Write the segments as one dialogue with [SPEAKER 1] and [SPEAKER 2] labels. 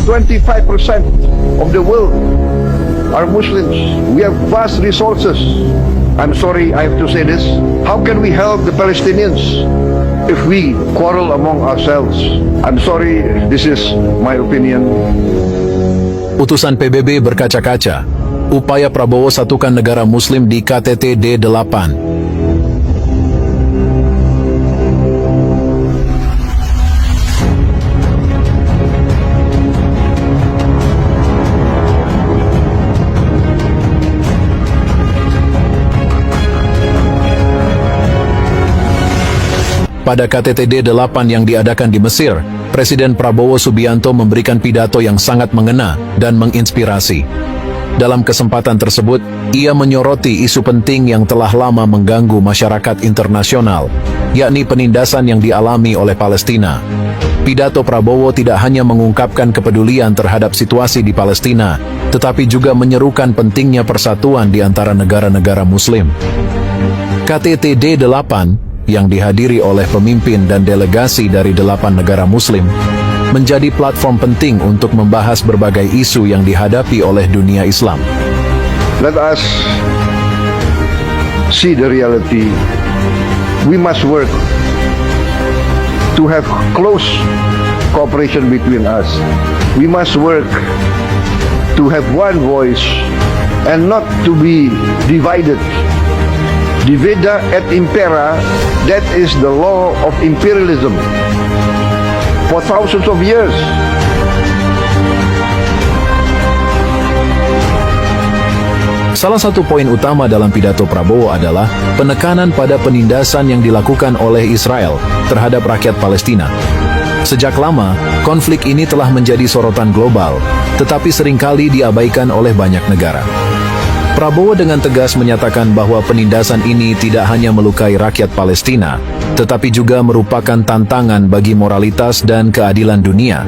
[SPEAKER 1] 25% of the world are Muslims. We have vast resources. I'm sorry, I have to say this. How can we help the Palestinians if we quarrel among ourselves? I'm sorry, this is my opinion.
[SPEAKER 2] Utusan PBB berkaca-kaca. Upaya Prabowo satukan negara Muslim di KTT D8. Pada KTT D8 yang diadakan di Mesir, Presiden Prabowo Subianto memberikan pidato yang sangat mengena dan menginspirasi. Dalam kesempatan tersebut, ia menyoroti isu penting yang telah lama mengganggu masyarakat internasional, yakni penindasan yang dialami oleh Palestina. Pidato Prabowo tidak hanya mengungkapkan kepedulian terhadap situasi di Palestina, tetapi juga menyerukan pentingnya persatuan di antara negara-negara Muslim. KTT D8 yang dihadiri oleh pemimpin dan delegasi dari 8 negara Muslim, menjadi platform penting untuk membahas berbagai isu yang dihadapi oleh dunia Islam.
[SPEAKER 1] Let us see the reality. We must work to have close cooperation between us. We must work to have one voice and not to be divided. Divida et impera, that is the law of imperialism for thousands of years.
[SPEAKER 2] Salah satu poin utama dalam pidato Prabowo adalah penekanan pada penindasan yang dilakukan oleh Israel terhadap rakyat Palestina. Sejak lama, konflik ini telah menjadi sorotan global, tetapi seringkali diabaikan oleh banyak negara. Prabowo dengan tegas menyatakan bahwa penindasan ini tidak hanya melukai rakyat Palestina, tetapi juga merupakan tantangan bagi moralitas dan keadilan dunia.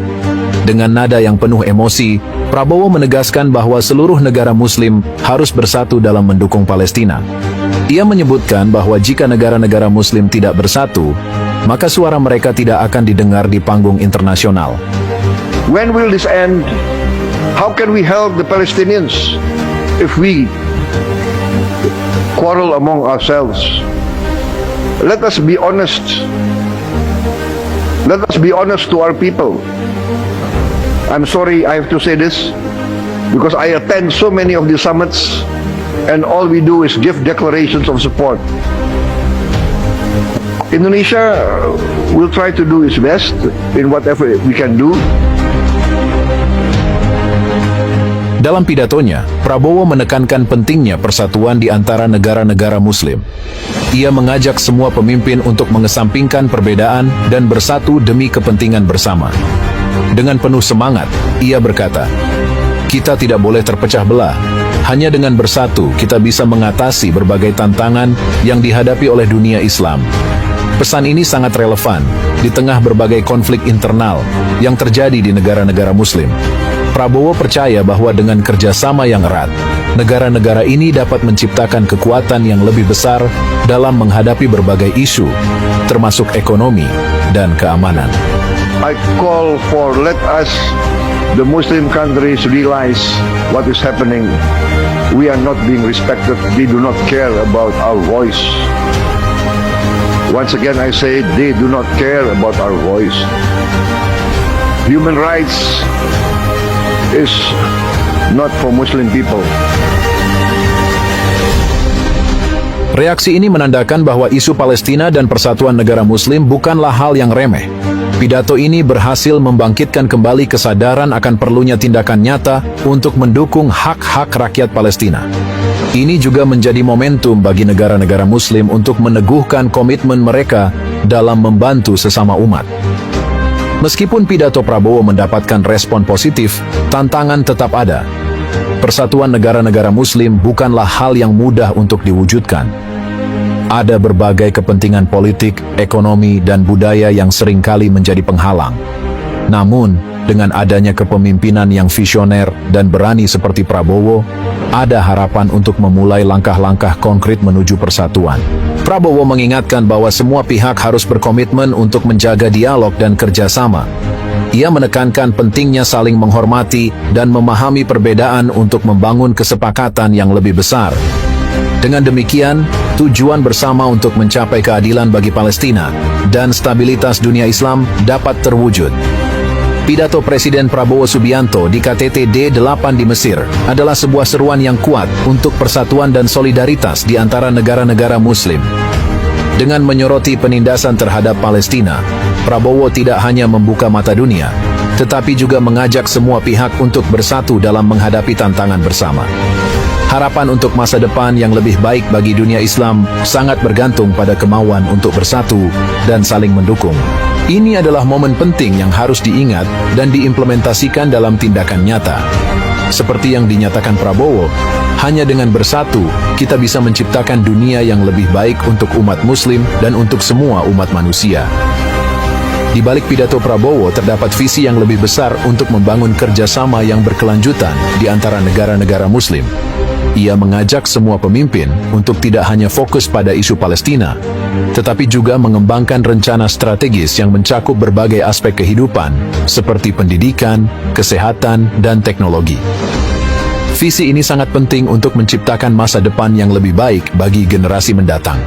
[SPEAKER 2] Dengan nada yang penuh emosi, Prabowo menegaskan bahwa seluruh negara Muslim harus bersatu dalam mendukung Palestina. Ia menyebutkan bahwa jika negara-negara Muslim tidak bersatu, maka suara mereka tidak akan didengar di panggung internasional.
[SPEAKER 1] When will this end? How can we help the Palestinians if we quarrel among ourselves? Let us be honest. Let us be honest to our people. I'm sorry I have to say this, because I attend so many of the summits and all we do is give declarations of support. Indonesia will try to do its best in whatever we can do.
[SPEAKER 2] Dalam pidatonya, Prabowo menekankan pentingnya persatuan di antara negara-negara Muslim. Ia mengajak semua pemimpin untuk mengesampingkan perbedaan dan bersatu demi kepentingan bersama. Dengan penuh semangat, ia berkata, "Kita tidak boleh terpecah belah. Hanya dengan bersatu kita bisa mengatasi berbagai tantangan yang dihadapi oleh dunia Islam." Pesan ini sangat relevan di tengah berbagai konflik internal yang terjadi di negara-negara Muslim. Prabowo percaya bahwa dengan kerjasama yang erat, negara-negara ini dapat menciptakan kekuatan yang lebih besar dalam menghadapi berbagai isu, termasuk ekonomi dan keamanan.
[SPEAKER 1] I call for let us, the Muslim countries, realize what is happening. We are not being respected. They do not care about our voice. Once again, I say they do not care about our voice. Human rights is not for Muslim people.
[SPEAKER 2] Reaksi ini menandakan bahwa isu Palestina dan persatuan negara Muslim bukanlah hal yang remeh. Pidato ini berhasil membangkitkan kembali kesadaran akan perlunya tindakan nyata untuk mendukung hak-hak rakyat Palestina. Ini juga menjadi momentum bagi negara-negara Muslim untuk meneguhkan komitmen mereka dalam membantu sesama umat. Meskipun pidato Prabowo mendapatkan respon positif, tantangan tetap ada. Persatuan negara-negara Muslim bukanlah hal yang mudah untuk diwujudkan. Ada berbagai kepentingan politik, ekonomi, dan budaya yang seringkali menjadi penghalang. Namun, dengan adanya kepemimpinan yang visioner dan berani seperti Prabowo, ada harapan untuk memulai langkah-langkah konkret menuju persatuan. Prabowo mengingatkan bahwa semua pihak harus berkomitmen untuk menjaga dialog dan kerjasama, Ia menekankan pentingnya saling menghormati dan memahami perbedaan untuk membangun kesepakatan yang lebih besar. Dengan demikian, tujuan bersama untuk mencapai keadilan bagi Palestina dan stabilitas dunia Islam dapat terwujud. Pidato Presiden Prabowo Subianto di KTT D8 di Mesir adalah sebuah seruan yang kuat untuk persatuan dan solidaritas di antara negara-negara Muslim. Dengan menyoroti penindasan terhadap Palestina, Prabowo tidak hanya membuka mata dunia, tetapi juga mengajak semua pihak untuk bersatu dalam menghadapi tantangan bersama. Harapan untuk masa depan yang lebih baik bagi dunia Islam sangat bergantung pada kemauan untuk bersatu dan saling mendukung. Ini adalah momen penting yang harus diingat dan diimplementasikan dalam tindakan nyata. Seperti yang dinyatakan Prabowo, hanya dengan bersatu, kita bisa menciptakan dunia yang lebih baik untuk umat Muslim dan untuk semua umat manusia. Di balik pidato Prabowo terdapat visi yang lebih besar untuk membangun kerjasama yang berkelanjutan di antara negara-negara Muslim. Ia mengajak semua pemimpin untuk tidak hanya fokus pada isu Palestina, tetapi juga mengembangkan rencana strategis yang mencakup berbagai aspek kehidupan, seperti pendidikan, kesehatan, dan teknologi. Visi ini sangat penting untuk menciptakan masa depan yang lebih baik bagi generasi mendatang.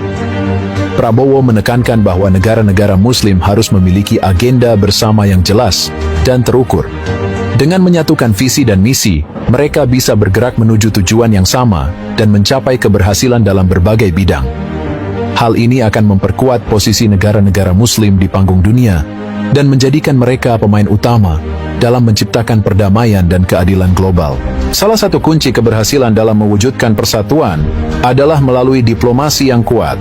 [SPEAKER 2] Prabowo menekankan bahwa negara-negara Muslim harus memiliki agenda bersama yang jelas dan terukur. Dengan menyatukan visi dan misi, mereka bisa bergerak menuju tujuan yang sama dan mencapai keberhasilan dalam berbagai bidang. Hal ini akan memperkuat posisi negara-negara Muslim di panggung dunia dan menjadikan mereka pemain utama dalam menciptakan perdamaian dan keadilan global. Salah satu kunci keberhasilan dalam mewujudkan persatuan adalah melalui diplomasi yang kuat.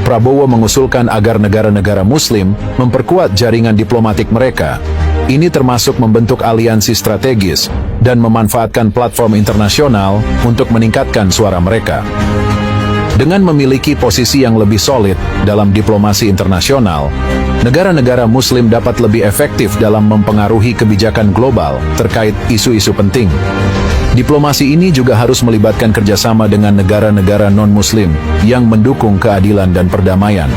[SPEAKER 2] Prabowo mengusulkan agar negara-negara Muslim memperkuat jaringan diplomatik mereka. Ini termasuk membentuk aliansi strategis dan memanfaatkan platform internasional untuk meningkatkan suara mereka. Dengan memiliki posisi yang lebih solid dalam diplomasi internasional, negara-negara Muslim dapat lebih efektif dalam mempengaruhi kebijakan global terkait isu-isu penting. Diplomasi ini juga harus melibatkan kerjasama dengan negara-negara non-Muslim yang mendukung keadilan dan perdamaian.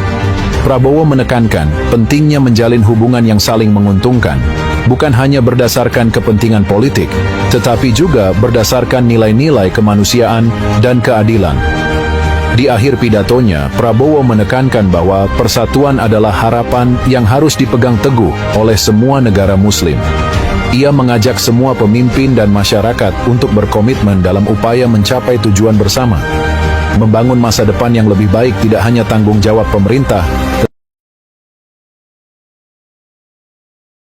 [SPEAKER 2] Prabowo menekankan pentingnya menjalin hubungan yang saling menguntungkan, bukan hanya berdasarkan kepentingan politik, tetapi juga berdasarkan nilai-nilai kemanusiaan dan keadilan. Di akhir pidatonya, Prabowo menekankan bahwa persatuan adalah harapan yang harus dipegang teguh oleh semua negara Muslim. Ia mengajak semua pemimpin dan masyarakat untuk berkomitmen dalam upaya mencapai tujuan bersama. Membangun masa depan yang lebih baik tidak hanya tanggung jawab pemerintah,